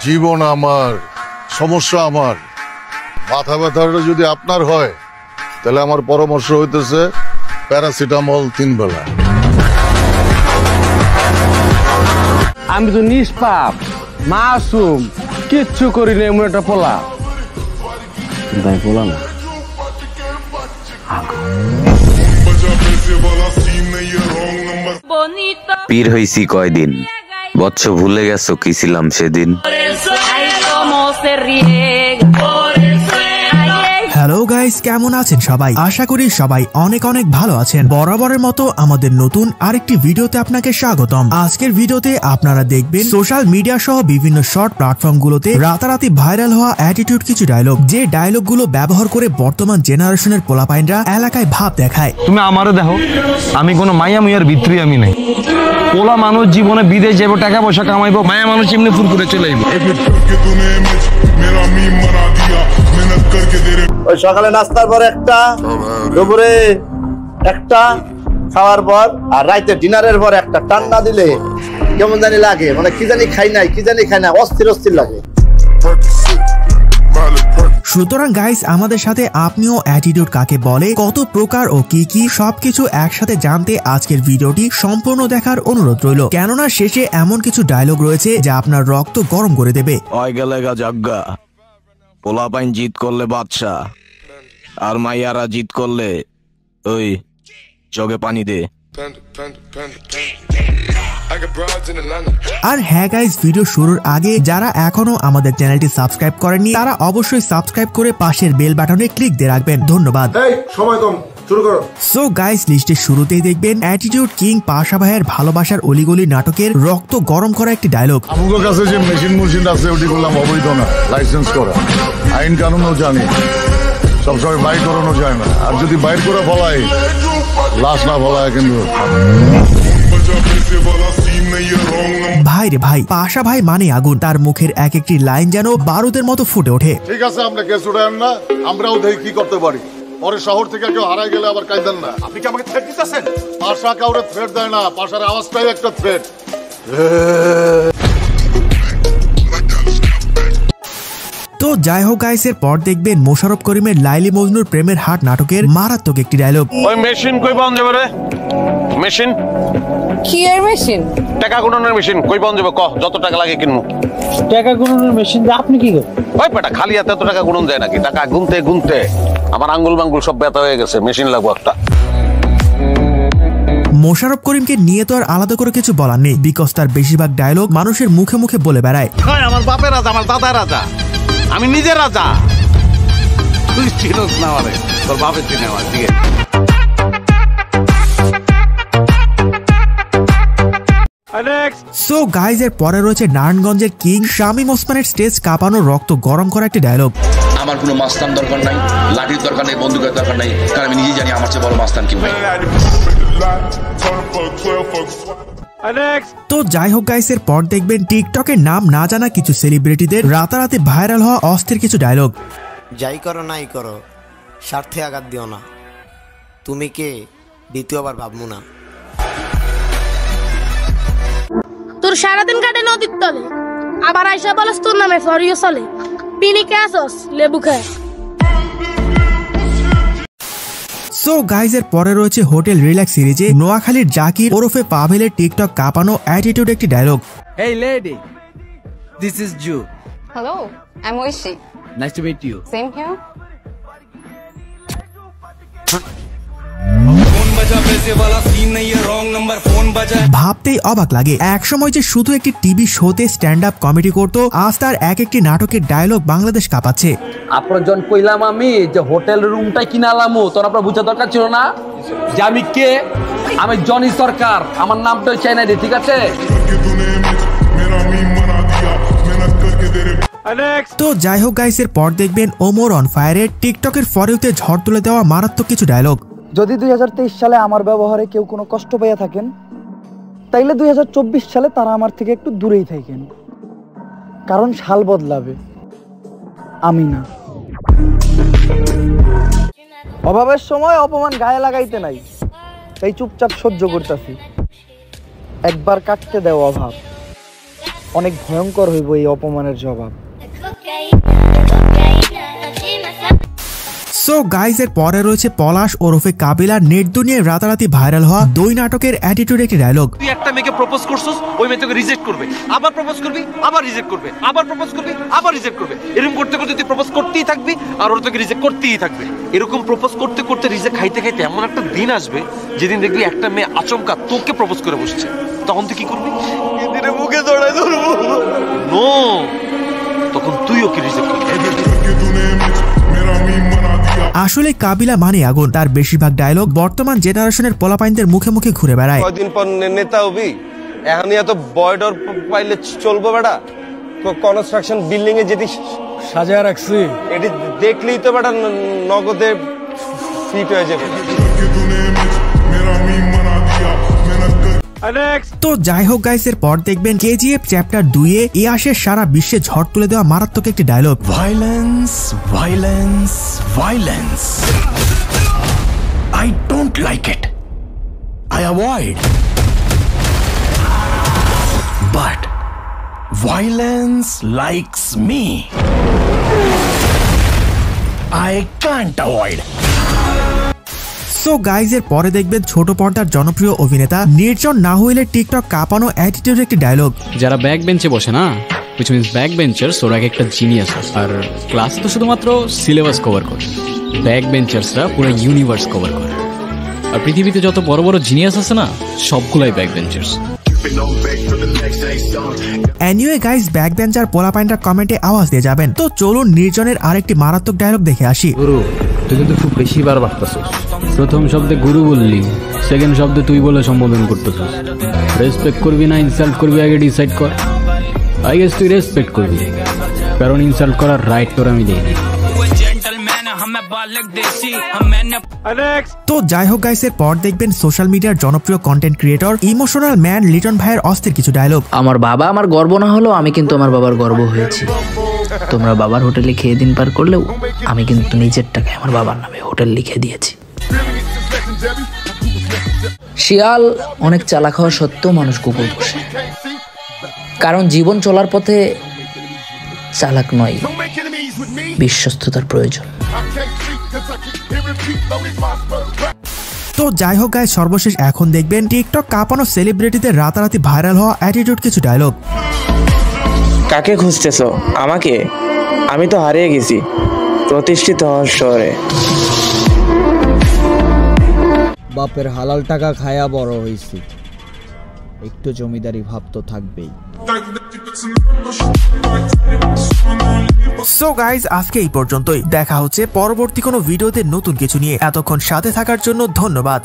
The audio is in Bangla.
জীবন আমার, সমস্যা আমার। মাথা ব্যথাটা যদি আপনার হয় তাহলে আমার পরামর্শ হইতেছে প্যারাসিটামল 3 বেলা। আমি তো নিষ্পাপ, মাসুম, কিচ্ছু করি না এমন একটা পোলা। তাই পোলা না, পীর হইছি কয়দিন, বৎস ভুলে গেছো কি ছিলাম সেদিন। হ্যালো গাইস, কেমন আছেন সবাই? আশা করি সবাই অনেক অনেক ভালো আছেন। বরাবরের মতো আমাদের নতুন আরেকটি ভিডিওতে আপনাকে স্বাগতম। আজকের ভিডিওতে আপনারা দেখবেন সোশ্যাল মিডিয়া সহ বিভিন্ন শর্ট প্ল্যাটফর্মগুলোতে রাতারাতি ভাইরাল হওয়া অ্যাটিটিউড কিছু ডায়লগ, যে ডায়লগগুলো ব্যবহার করে বর্তমান জেনারেশনের পোলাপাইনরা এলাকায় ভাব দেখায়। তুমি আমারে দেখো, আমি কোনো মায়া মুয়ার ভিতরে আমি নাই। পোলা মানুষ জীবনে বিদেশ যাবো, টাকা পয়সা কামাইবো, মায়া মানুষ এমনি ফুল করে চলে যাবো। ওই সকালে নাস্তার পর একটা, দুপুরে একটা, খাওয়ার পর আর রাইতে ডিনারের পর একটা টান না দিলে কেমন জানি লাগে, মানে কি জানি খাই নাই, অস্থির অস্থির লাগে। সুতরাং গাইস, আমাদের সাথে আপনিও অ্যাটিটিউড কাকে বলে, কত প্রকার ও কি কি সবকিছু একসাথে জানতে আজকের ভিডিওটি সম্পূর্ণ দেখার অনুরোধ রইল। কেননা শেষে এমন কিছু ডায়লগ রয়েছে যা আপনার রক্ত গরম করে দেবে। পোলাপাইন জিত করলে বাদশা, আর মাইয়ারা জিত করলে ওই জগে পানি দে। আর হ্যাঁ গাইস, ভিডিও শুরুর আগে যারা এখনো আমাদের চ্যানেলটি সাবস্ক্রাইব করেননি তারা অবশ্যই সাবস্ক্রাইব করে পাশের বেল বাটনে ক্লিক দিয়ে রাখবেন। ধন্যবাদ। সো গাইস, লিস্টের শুরুতেই দেখবেন অ্যাটিটিউড কিং পাশা ভাইয়ের ভালোবাসার অলিগলি নাটকের রক্ত গরম করা একটি ডায়লগ। আমার কাছে যে মেশিন আছে ওটি বললাম অবৈধ না, লাইসেন্স করা, আইন কানুনও জানি, সবসময় বাইর করানো যায় না। আর যদি বাইর করে ফলায়, লাশ না ফলায় কিন্তু। ভাই রে ভাই, পাশা ভাই মানে আগুন। তার মুখের এক একটি লাইন যেন বারুদের মতো ফুটে ওঠে। ঠিক আছে, আমরা কেস উঠায়েন না, আমরাও দেখি কি করতে পারি। পরে শহর থেকে কেউ হারাই গেলে আবার কাইদেন না। আপনি কি আমাকে থ্রেট দিতেছেন? পাশা কাউরে থ্রেট দেয় না, পাশার আওয়াজটাই একটা থ্রেট। তো যাই হোক গাইস, এর পর দেখবেন মোশাররফ করিমের লাইলি মজনুর প্রেমের হাট নাটকের মারাত্মক একটি ডায়লগ। ওই মেশিন কই পাওয়া যাবে রে? মেশিন কি এর মেশিন? টাকা গুণনের মেশিন কই পাওয়া যাবে? কহ, যত টাকা লাগে কিনবো। টাকা গুণনের মেশিন দিয়ে আপনি কি করেন? ওই বেটা, খালি হাতে এত টাকা গুণন যায় নাকি? টাকা গুনতে গুনতে আমার আঙ্গুল মাঙ্গুল সব ব্যথা হয়ে গেছে, মেশিন লাগবো একটা। মোশাররফ করিমকে নিয়ে তো আর আলাদা করে কিছু বলার নেই, বিকজ তার বেশিরভাগ ডায়লগ মানুষের মুখে মুখে বলে বেড়ায়। আমার বাপের রাজা, আমার দাদার রাজা, আমি নিজের রাজা। তুই চিনোস না আমারে, তোর বাপের চিনে আমার। ঠিক আছে। সো গাইজ, এর পরে রয়েছে নারায়ণগঞ্জের কিং শামীম ওসমানের স্টেজ কাঁপানো রক্ত গরম করা একটি ডায়লগ। আমার কোনো মাস্তান দরকার নাই, লাঠির দরকার নাই, বন্দুকের দরকার নাই, কারণ আমি নিজেই জানি আমার চেয়ে বড় মাস্তান কি ভাই। তো যাই হোক গাইস, এর পর দেখবেন টিকটকের নাম না জানা কিছু সেলিব্রিটিদের রাতারাতি ভাইরাল হওয়া অস্থির কিছু ডায়লগ। যাই করো নাই করো, স্বার্থে আঘাত দিও না, তুমি কে দ্বিতীয়বার ভাববো না। তোর সারাদিন কাটে নদীর তলে, আবার আইসা বলস তোর নামে ফরিও চলে, পিনিকে আসস লেবু খায়। সো গাইজ, এর পরে রয়েছে হোটেল রিল্যাক্স সিরিজে নোয়াখালীর জাকির ওরফে পাভেলের টিকটক কাঁপানো অ্যাটিটিউড একটি dialogue. Hey lady, this is Ju. Hello, I'm Oishi. Nice to meet you. Same here. ভাবতেই অবাক লাগে, একসময় যে শুধু একটি টিভি শোতে স্ট্যান্ড আপ কমেডি করতো, আজ তার এক একটি নাটকের ডায়লগ বাংলাদেশ কাঁপাচ্ছে। আপনার জন কইলাম আমি যে হোটেল রুমটাই কিনালামু, তোর আপনার বুঝা দরকার ছিল না যে আমি কে? আমি জনি সরকার, আমার নামটাই চাই না, ঠিক আছে? তো যাই হোক গাইস, এর পর দেখবেন ওমর অন ফায়ারের টিকটকের ফরেওতে ঝড় তুলে দেওয়া মারাত্মক কিছু ডায়লগ। যদি 2023 সালে আমার ব্যবহারে কেউ কোনো কষ্ট পাইয়া থাকেন, তাইলে 2024 সালে তারা আমার থেকে একটু দূরেই থাকেন, কারণ সাল বদলাবে, আমি না। অভাবের সময় অপমান গায়ে লাগাইতে নাই, তাই চুপচাপ সহ্য করতেছি। একবার কাটতে দেও অভাব, অনেক ভয়ঙ্কর হইব এই অপমানের জবাব। সো গাইজ এর পরে রয়েছে পলাশ ওরফে কাবিলা নেট দুনিয়ায় রাতারাতি ভাইরাল হওয়া দুই নাটকের অ্যাটিটিউড একটি ডায়লগ। তুই একটা মেয়েকে প্রপোজ করছিস, ওই মেয়ে তোকে রিজেক্ট করবে, আবার প্রপোজ করবি, আবার রিজেক্ট করবে, আবার প্রপোজ করবি, আবার রিজেক্ট করবে। এরকম করতে করতে তুই প্রপোজ করতেই থাকবি আর ওরা তোকে রিজেক্ট করতেই থাকবে। এরকম প্রপোজ করতে করতে রিজেক্ট খাইতে খাইতে এমন একটা দিন আসবে যেদিন দেখবি একটা মেয়ে আচমকা তোকে প্রপোজ করে বসছে। তখন তুই কি করবি? দিনে মুখে জড়াই ধরবো। নো, তখন তুই ওকে রিজেক্ট করবি। আসলে কাবিলা মানে আগুন, তার বেশিরভাগ ডায়লগ বর্তমান জেনারেশনের পোলাপাইনদের মুখে মুখে ঘুরে বেড়ায়। কয়দিন পর নেতা হবি, এখন এত বয়ডর পাইলে চলবো বেটা? কনস্ট্রাকশন বিল্ডিং এ যেটি সাজায় রাখছি এটি দেখলেই তো বেটা নগদে ফিট হয়ে যাবে। তো যাই হোক গাইস, এর পর দেখবেন কেজিএফ চ্যাপ্টার 2 এ আসে সারা বিশ্বে ঝড় তুলে দেওয়া মারাত্মক একটি dialogue. Violence violence violence, I don't like it, I avoid, but violence likes me, I can't avoid. So guys এর পরে দেখবেন ছোট পর্দার জনপ্রিয় অভিনেতা নির্জন না হইলে টিকটক কাঁপানো অ্যাটিটিউড একটি ডায়লগ। যারা ব্যাক বেঞ্চে বসে না, which means ব্যাক বেঞ্চার্স, ওরা একটা জিনিয়াস। আর ক্লাস তো শুধুমাত্র সিলেবাস কভার করে, ব্যাক বেঞ্চার্সরা পুরো ইউনিভার্স কভার করে। আর পৃথিবীতে যত বড় বড় জিনিয়াস আছে না, সবগুলাই back benchers. Anyway guys, back bencher পোলাপাইনরা কমেন্টে আওয়াজ দিয়ে যাবেন। তো চলুন নির্জনের আরেকটি মারাত্মক ডায়লগ দেখে আসি। গুরু, তুই কিন্তু খুব বেশি বার বাড়তেছিস। প্রথম শব্দে গুরু বললি, সেকেন্ড শব্দে তুই বলে সম্বোধন করতেছিস। রেসপেক্ট করবি না ইনসাল্ট করবি আগে ডিসাইড কর। আই গেস তুই রেসপেক্ট করবি, কারণ ইনসাল্ট করার রাইট তোর আমি দেই। তো যাই হোক গাইস, এর পর দেখবেন সোশ্যাল মিডিয়ার জনপ্রিয় content creator emotional man Liton ভাইয়ের অস্থির কিছু ডায়লগ। আমার বাবা আমার গর্ব না হলেও আমি কিন্তু আমার বাবার গর্ব হয়েছি। তোমরা বাবার হোটেলে খেয়ে দিন পার করলেও আমি কিন্তু নিজের টাকায় আমার বাবার নামে হোটেল লিখে দিয়েছি। শিয়াল অনেক চালাক হওয়া সত্ত্বেও মানুষ কুকুর পোষে, কারণ জীবন চলার পথে চালাক নয়, বিশ্বস্ততার প্রয়োজন। তো যাই হোক গাইস, সর্বশেষ এখন দেখবেন টিকটক কাঁপানো সেলিব্রিটিদের রাতারাতি ভাইরাল হওয়া অ্যাটিটিউড কিছু ডায়লগ। কাকে খুঁজতেছো? আমাকে? আমি তো হারিয়ে গেছি প্রতিষ্ঠিত হওয়ার শহরে। বাপের হালাল টাকা খায়া বড় হয়েছি, একটু জমিদারি ভাব তো থাকবেই। সো গাইজ, আজকে এই পর্যন্তই। দেখা হচ্ছে পরবর্তী কোনো ভিডিওতে নতুন কিছু নিয়ে। এতক্ষণ সাথে থাকার জন্য ধন্যবাদ।